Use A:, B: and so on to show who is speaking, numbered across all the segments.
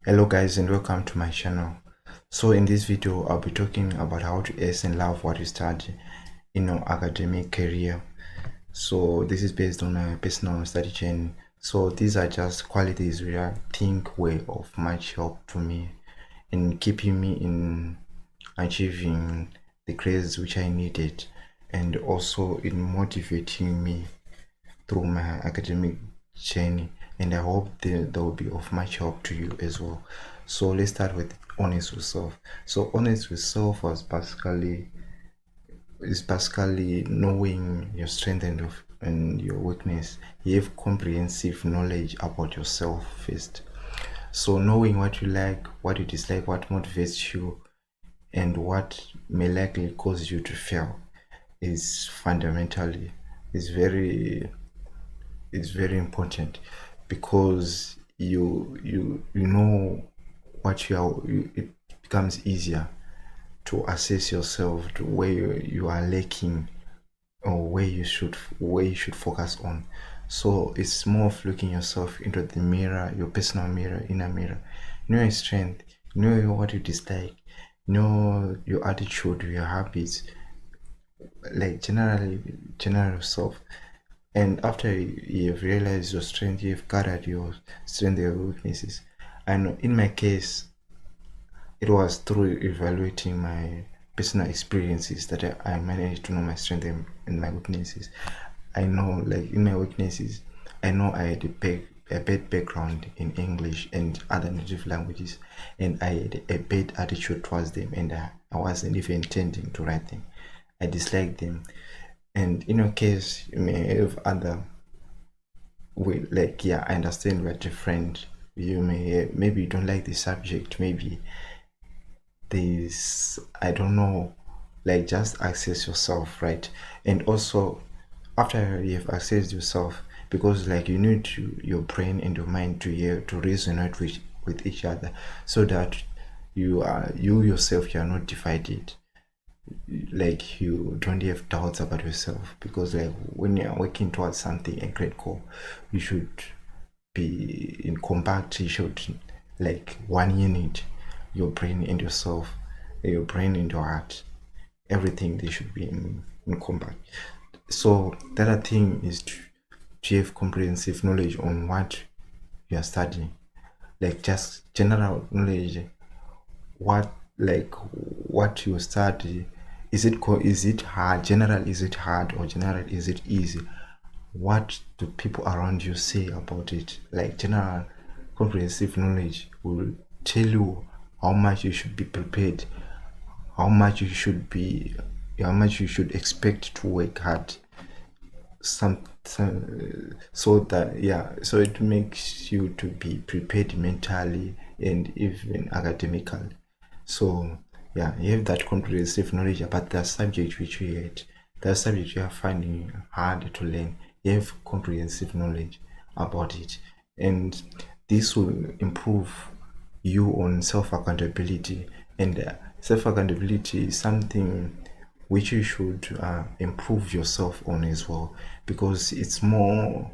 A: Hello guys and welcome to my channel. So in this video I'll be talking about how to ace and love what you study in your academic career. So this is based on my personal study journey. So these are just qualities which I think were of much help to me in keeping me in achieving the grades which I needed, and also in motivating me through my academic journey, and I hope they will be of much help to you as well. So let's start with honest with self. So honest with self is basically knowing your strength and your weakness. You have comprehensive knowledge about yourself first. So knowing what you like, what you dislike, what motivates you, and what may likely cause you to fail is fundamentally is very is very important, because you know what you are. It becomes easier to assess yourself to where you are lacking, or where you should focus on. So it's more of looking yourself into the mirror, your personal mirror, inner mirror. Know your strength, know what you dislike, know your attitude, your habits, like general yourself. And after you've realized your strength, you've gathered your strength, your weaknesses. And in my case, it was through evaluating my personal experiences that I managed to know my strength and my weaknesses. I know, like in my weaknesses, I know I had a bad background in English and other native languages, and I had a bad attitude towards them, and I wasn't even intending to write them. I disliked them. And in your case, you may have other way, like, yeah, I understand we're different. You maybe you don't like the subject, maybe this, I don't know, like, just access yourself, right? And also, after you have accessed yourself, because like you need your brain and your mind to resonate with each other, so that you yourself, you are not divided, like you don't have doubts about yourself. Because like when you're working towards something, a great goal, you should be in compact. You should, like, one unit, your brain and yourself, your brain and your heart, everything, they should be in compact. So the other thing is to have comprehensive knowledge on what you are studying, like just general knowledge. What, like, what you study, is it hard? General, is it hard? Or general, is it easy? What do people around you say about it? Like general comprehensive knowledge will tell you how much you should be prepared, how much how much you should expect to work hard. So that, yeah, so it makes you to be prepared mentally and even academically. So yeah, you have that comprehensive knowledge about the subject which you had, the subject you are finding hard to learn. You have comprehensive knowledge about it, and this will improve you on self accountability. And self accountability is something which you should improve yourself on as well, because it's more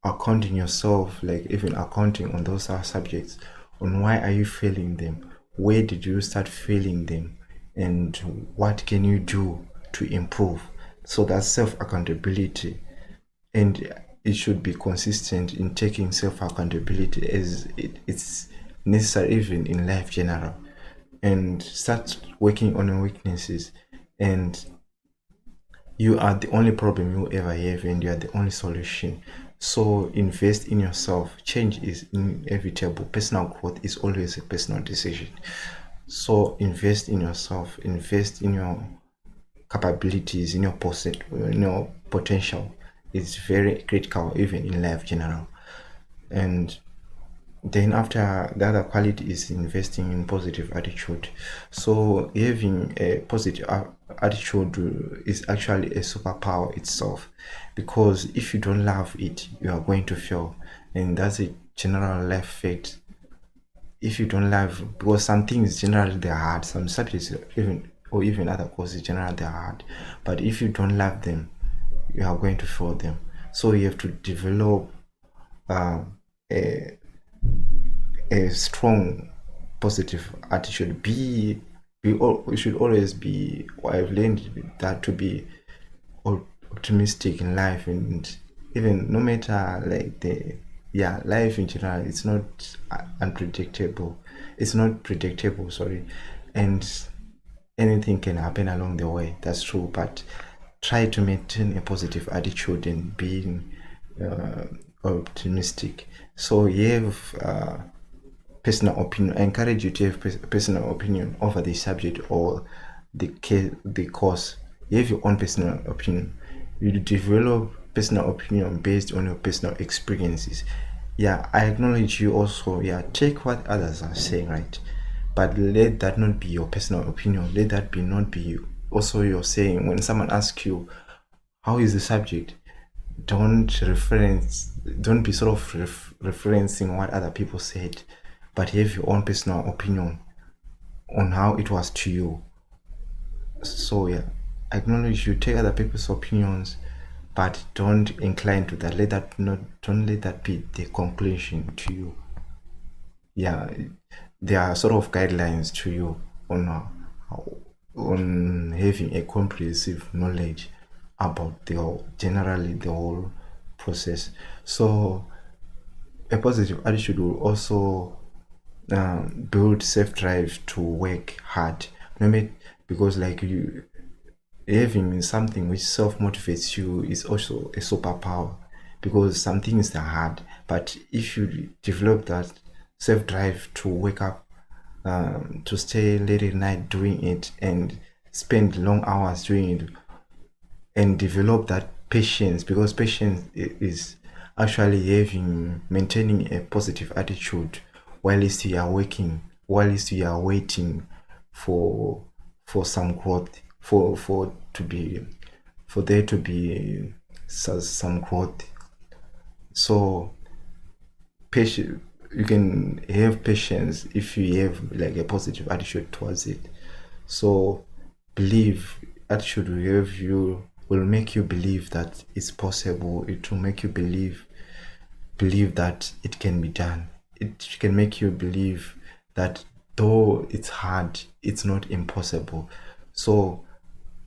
A: accounting yourself, like even accounting on those subjects, on why are you failing them, where did you start failing them, and what can you do to improve. So that's self accountability, and it should be consistent in taking self accountability, as it's necessary even in life general. And start working on your weaknesses, and you are the only problem you ever have, and you are the only solution. So invest in yourself. Change is inevitable. Personal growth is always a personal decision. So invest in yourself, invest in your capabilities, in your potential. It's very critical even in life general. And then after, the other quality is investing in positive attitude. So having a positive attitude is actually a superpower itself, because if you don't love it, you are going to fail. And that's a general life fact. If you don't love, because some things generally they're hard, some subjects, even other courses generally they're hard, but if you don't love them, you are going to fail them. So you have to develop a a strong positive attitude. We should always be, I've learned that, to be optimistic in life. And even no matter like the, yeah, life in general, it's not unpredictable, it's not predictable, sorry. And anything can happen along the way, that's true, but try to maintain a positive attitude and being uh, optimistic. So you have personal opinion. I encourage you to have personal opinion over the subject or the course. You have your own personal opinion. You develop personal opinion based on your personal experiences. Yeah, I acknowledge you also. Yeah, take what others are saying, right? But let that not be your personal opinion. Let that be not be you. Also, you're saying when someone asks you, how is the subject? Don't be sort of referencing what other people said, but have your own personal opinion on how it was to you. So yeah, acknowledge you, take other people's opinions, but don't incline to that. Don't let that be the conclusion to you. Yeah, there are sort of guidelines to you on on having a comprehensive knowledge about generally the whole process. So a positive attitude will also build self drive to work hard. Maybe because like you having something which self motivates you is also a superpower, because some things are hard, but if you develop that self drive to wake up, to stay late at night doing it and spend long hours doing it, and develop that patience, because patience is actually having maintaining a positive attitude whilst you are working, whilst you are waiting for some growth, for to be, for there to be some growth. So patience, you can have patience if you have like a positive attitude towards it. So believe, attitude will have you, will make you believe that it's possible. It will make you believe that it can be done. It can make you believe that though it's hard, it's not impossible. So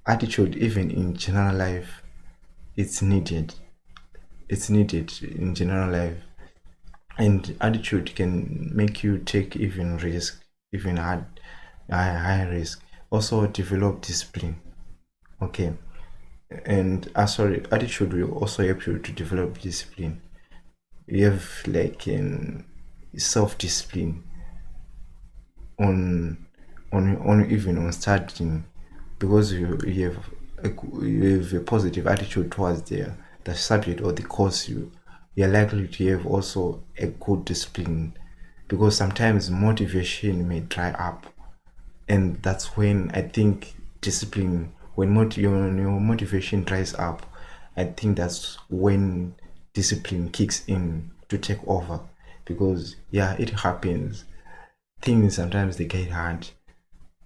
A: attitude, even in general life, it's needed. It's needed in general life. And attitude can make you take even risk, even high risk. Also develop discipline. Okay. And sorry, attitude will also help you to develop discipline. You have like self-discipline on even on studying, because you have a positive attitude towards the subject or the course. You're likely to have also a good discipline, because sometimes motivation may dry up, and that's when I think discipline, when your motivation dries up, I think that's when discipline kicks in to take over. Because yeah, it happens, things sometimes they get hard,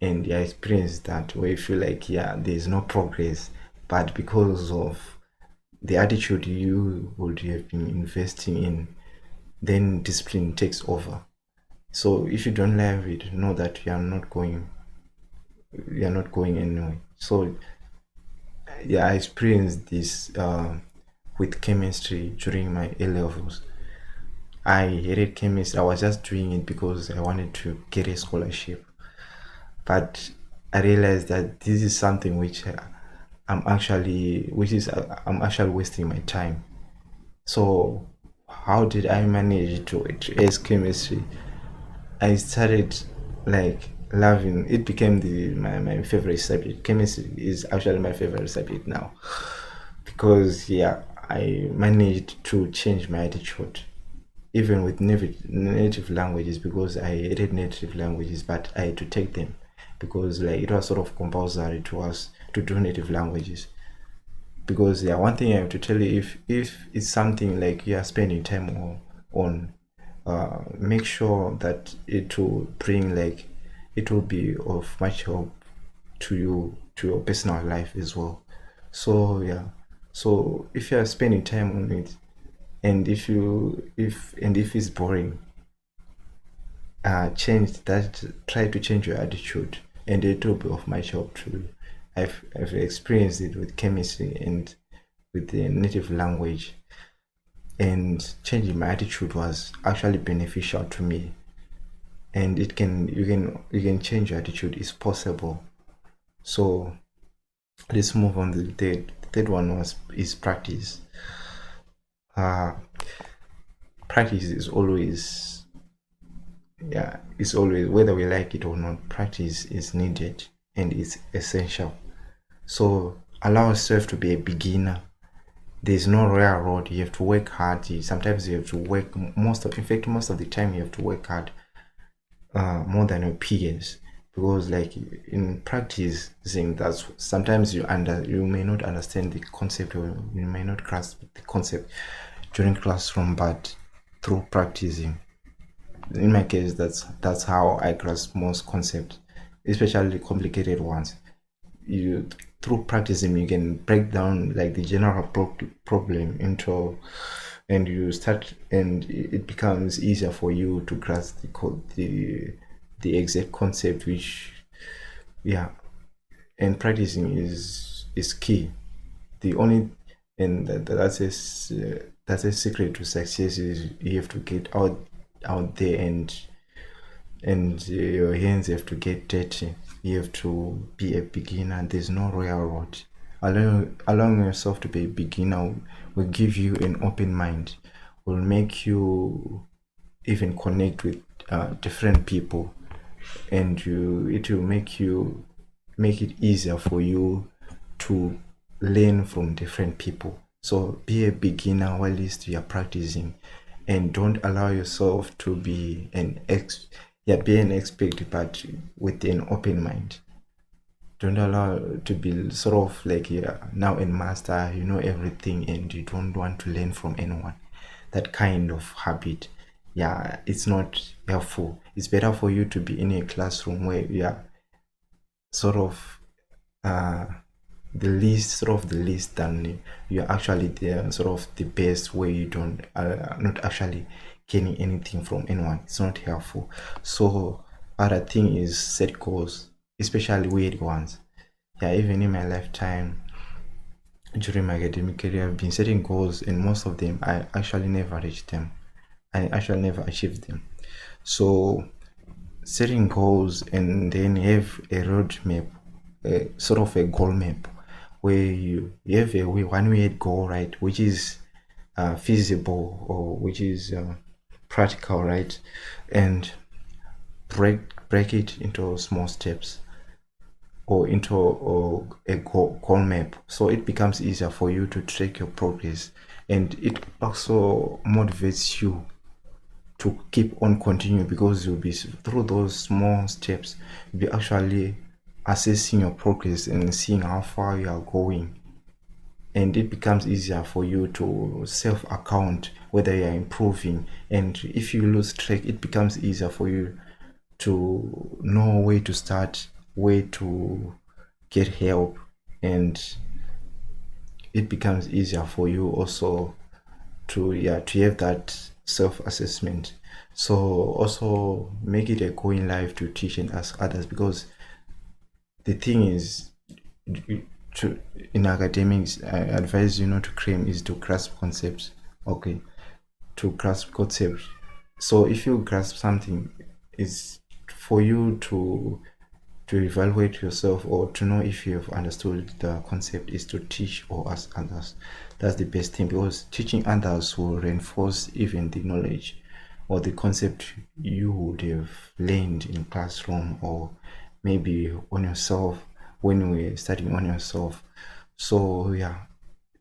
A: and I experienced that where you feel like, yeah, there's no progress, but because of the attitude you would have been investing in, then discipline takes over. So if you don't have it, know that you are not going anywhere. So yeah, I experienced this with chemistry during my A levels. I hated chemistry. I was just doing it because I wanted to get a scholarship, but I realized that this is something which I'm actually wasting my time. So how did I manage to ace chemistry? I started like loving it, became my favorite subject. Chemistry is actually my favorite subject now, because yeah, I managed to change my attitude even with native languages, because I hated native languages, but I had to take them because like it was sort of compulsory to us to do native languages. Because yeah, one thing I have to tell you, if it's something like you are spending time on, make sure that it will bring like, it will be of much help to you, to your personal life as well. So yeah, so if you are spending time on it, and if it's boring, try to change your attitude, and it will be of my help too. I've experienced it with chemistry and with the native language, and changing my attitude was actually beneficial to me. And you can change your attitude. It's possible. So let's move on to the third one is practice. uh Practice is always, yeah, it's always, whether we like it or not, practice is needed and it's essential. So allow yourself to be a beginner. There's no railroad. You have to work hard. Sometimes you have to work most of the time you have to work hard, more than your peers, because like in practicing, that's sometimes you may not understand the concept, or you may not grasp the concept during classroom, but through practicing, in my case, that's how I grasp most concepts, especially complicated ones. You Through practicing, you can break down like the general problem into, and you start, and it becomes easier for you to grasp the exact concept, which, yeah. And practicing is key. The only, and that's a secret to success, is you have to get out there, and your hands have to get dirty. You have to be a beginner. There's no royal road. Allowing yourself to be a beginner will give you an open mind, will make you even connect with different people, and it will make it easier for you to learn from different people. So be a beginner while you are practicing, and don't allow yourself to be be an expert, but with an open mind. Don't allow to be sort of like, now a master, you know everything, and you don't want to learn from anyone. That kind of habit, yeah, it's not helpful. It's better for you to be in a classroom where you are sort of uh the least, than you're actually the sort of the best, where you don't not actually gaining anything from anyone. It's not helpful. So other thing is set goals, especially weird ones. Yeah, even in my lifetime, during my academic career, I've been setting goals, and most of them I actually never reached them. I actually never achieved them. So setting goals, and then have a roadmap, sort of a goal map, where you have one way goal, right, which is feasible, or which is practical, right, and break it into small steps, or into a goal map, so it becomes easier for you to track your progress, and it also motivates you to keep on continuing, because you'll be through those small steps, you'll be actually assessing your progress and seeing how far you are going, and it becomes easier for you to self account whether you are improving. And if you lose track, it becomes easier for you to know where to start, where to get help, and it becomes easier for you also to have that self-assessment. So also make it a goal in life to teach and ask others, because the thing is, to in academics, I advise you not to cram, is to grasp concepts. Okay, to grasp concepts. So if you grasp something, it's for you to evaluate yourself, or to know if you have understood the concept, is to teach or ask others. That's the best thing, because teaching others will reinforce even the knowledge or the concept you would have learned in classroom, or maybe on yourself, when we're studying on yourself. So yeah,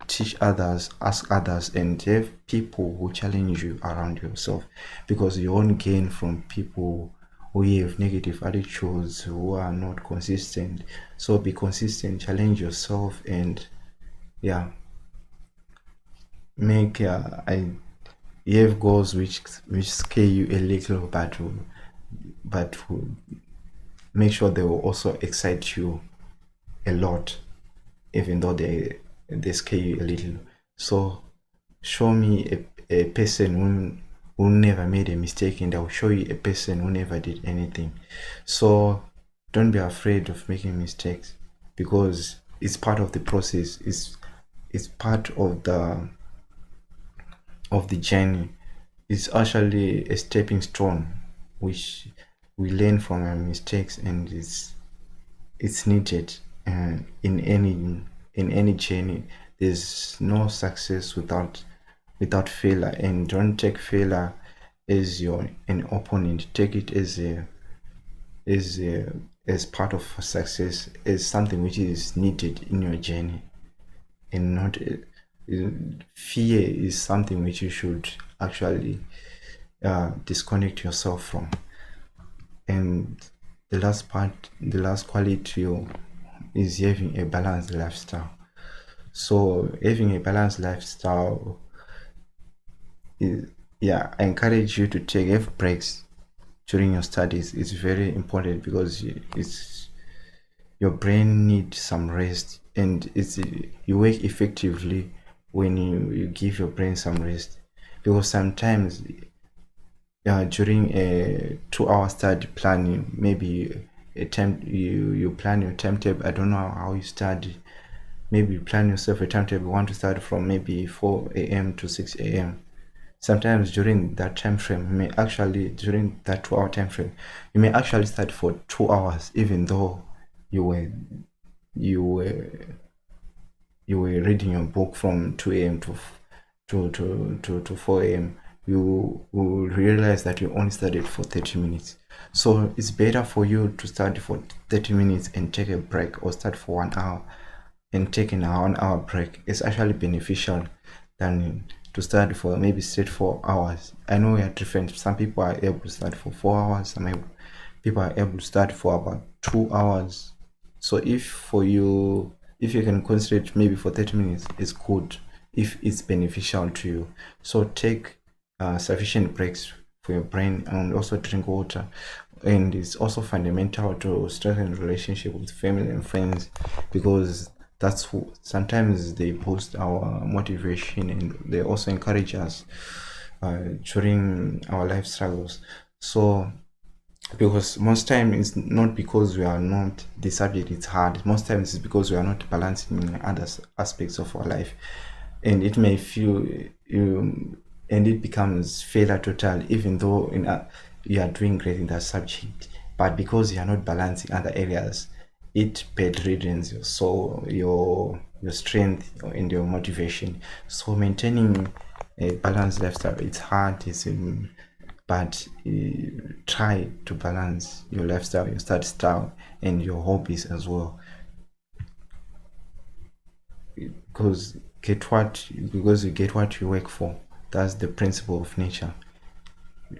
A: teach others, ask others, and have people who challenge you around yourself, because you won't gain from people who have negative attitudes, who are not consistent. So be consistent, challenge yourself, and yeah, make you have goals which scare you a little, but make sure they will also excite you a lot, even though they scare you a little. So show me a person who never made a mistake, and I'll show you a person who never did anything. So don't be afraid of making mistakes, because it's part of the process. It's part of the journey. It's actually a stepping stone which we learn from our mistakes, and it's needed in any journey. There's no success without failure, and don't take failure as an opponent. Take it as part of success, as something which is needed in your journey, and not fear is something which you should actually disconnect yourself from. And the last quality is having a balanced lifestyle. So having a balanced lifestyle is, I encourage you to have breaks during your studies. It's very important, because your brain needs some rest, and you work effectively when you give your brain some rest. Because sometimes during a 2-hour study planning, maybe you plan your timetable. I don't know how you study. Maybe you plan yourself a timetable. You want to start from maybe 4 a.m. to 6 a.m. Sometimes during that time frame, during that 2-hour time frame, you may actually start for 2 hours, even though you were reading your book from 2 a.m. to 4 a.m. You will realize that you only studied for 30 minutes. So it's better for you to study for 30 minutes and take a break, or start for 1 hour and take an 1 hour break. It's actually beneficial than to study for maybe straight 4 hours. I know we are different. Some people are able to study for 4 hours. Some people are able to study for about 2 hours. So if you can concentrate maybe for 30 minutes, it's good if it's beneficial to you. So take sufficient breaks for your brain, and also drink water. And it's also fundamental to strengthen relationship with family and friends, because that's who sometimes they boost our motivation, and they also encourage us during our life struggles. So because most time it's not because we are not, the subject is hard. Most times it's because we are not balancing in other aspects of our life, and it may feel and it becomes failure total, even though you are doing great in that subject, but because you are not balancing other areas, it bedridens your soul, your strength, and your motivation. So maintaining a balanced lifestyle, it's hard, but try to balance your lifestyle, your study style, and your hobbies as well, because you get what you work for. That's the principle of nature.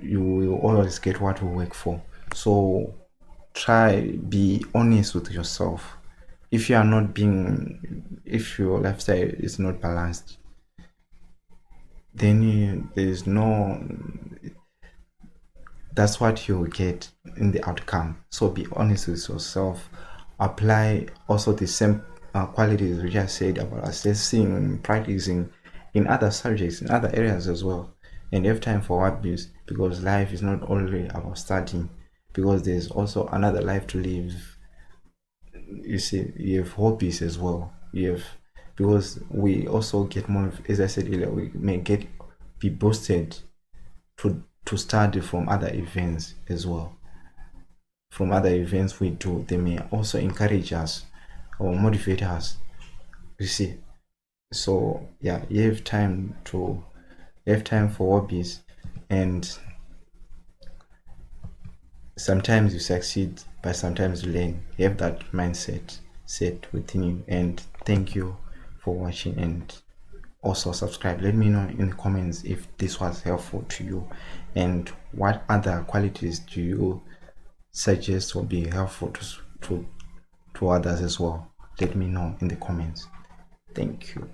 A: You will always get what you work for. So be honest with yourself. If your lifestyle is not balanced, then there's no, that's what you will get in the outcome. So be honest with yourself. Apply also the same qualities which I said about assessing, practicing in other subjects, in other areas as well. And have time for hobbies, because life is not only about studying, because there's also another life to live. You see, you have hobbies as well. Because we also get more, as I said earlier, we may be boosted to study from other events as well. From other events we do, they may also encourage us or motivate us. You see, so you have time for hobbies, and sometimes you succeed, but sometimes you learn. You have that mindset set within you. And thank you for watching, and also subscribe. Let me know in the comments if this was helpful to you, and what other qualities do you suggest will be helpful to others as well. Let me know in the comments. Thank you.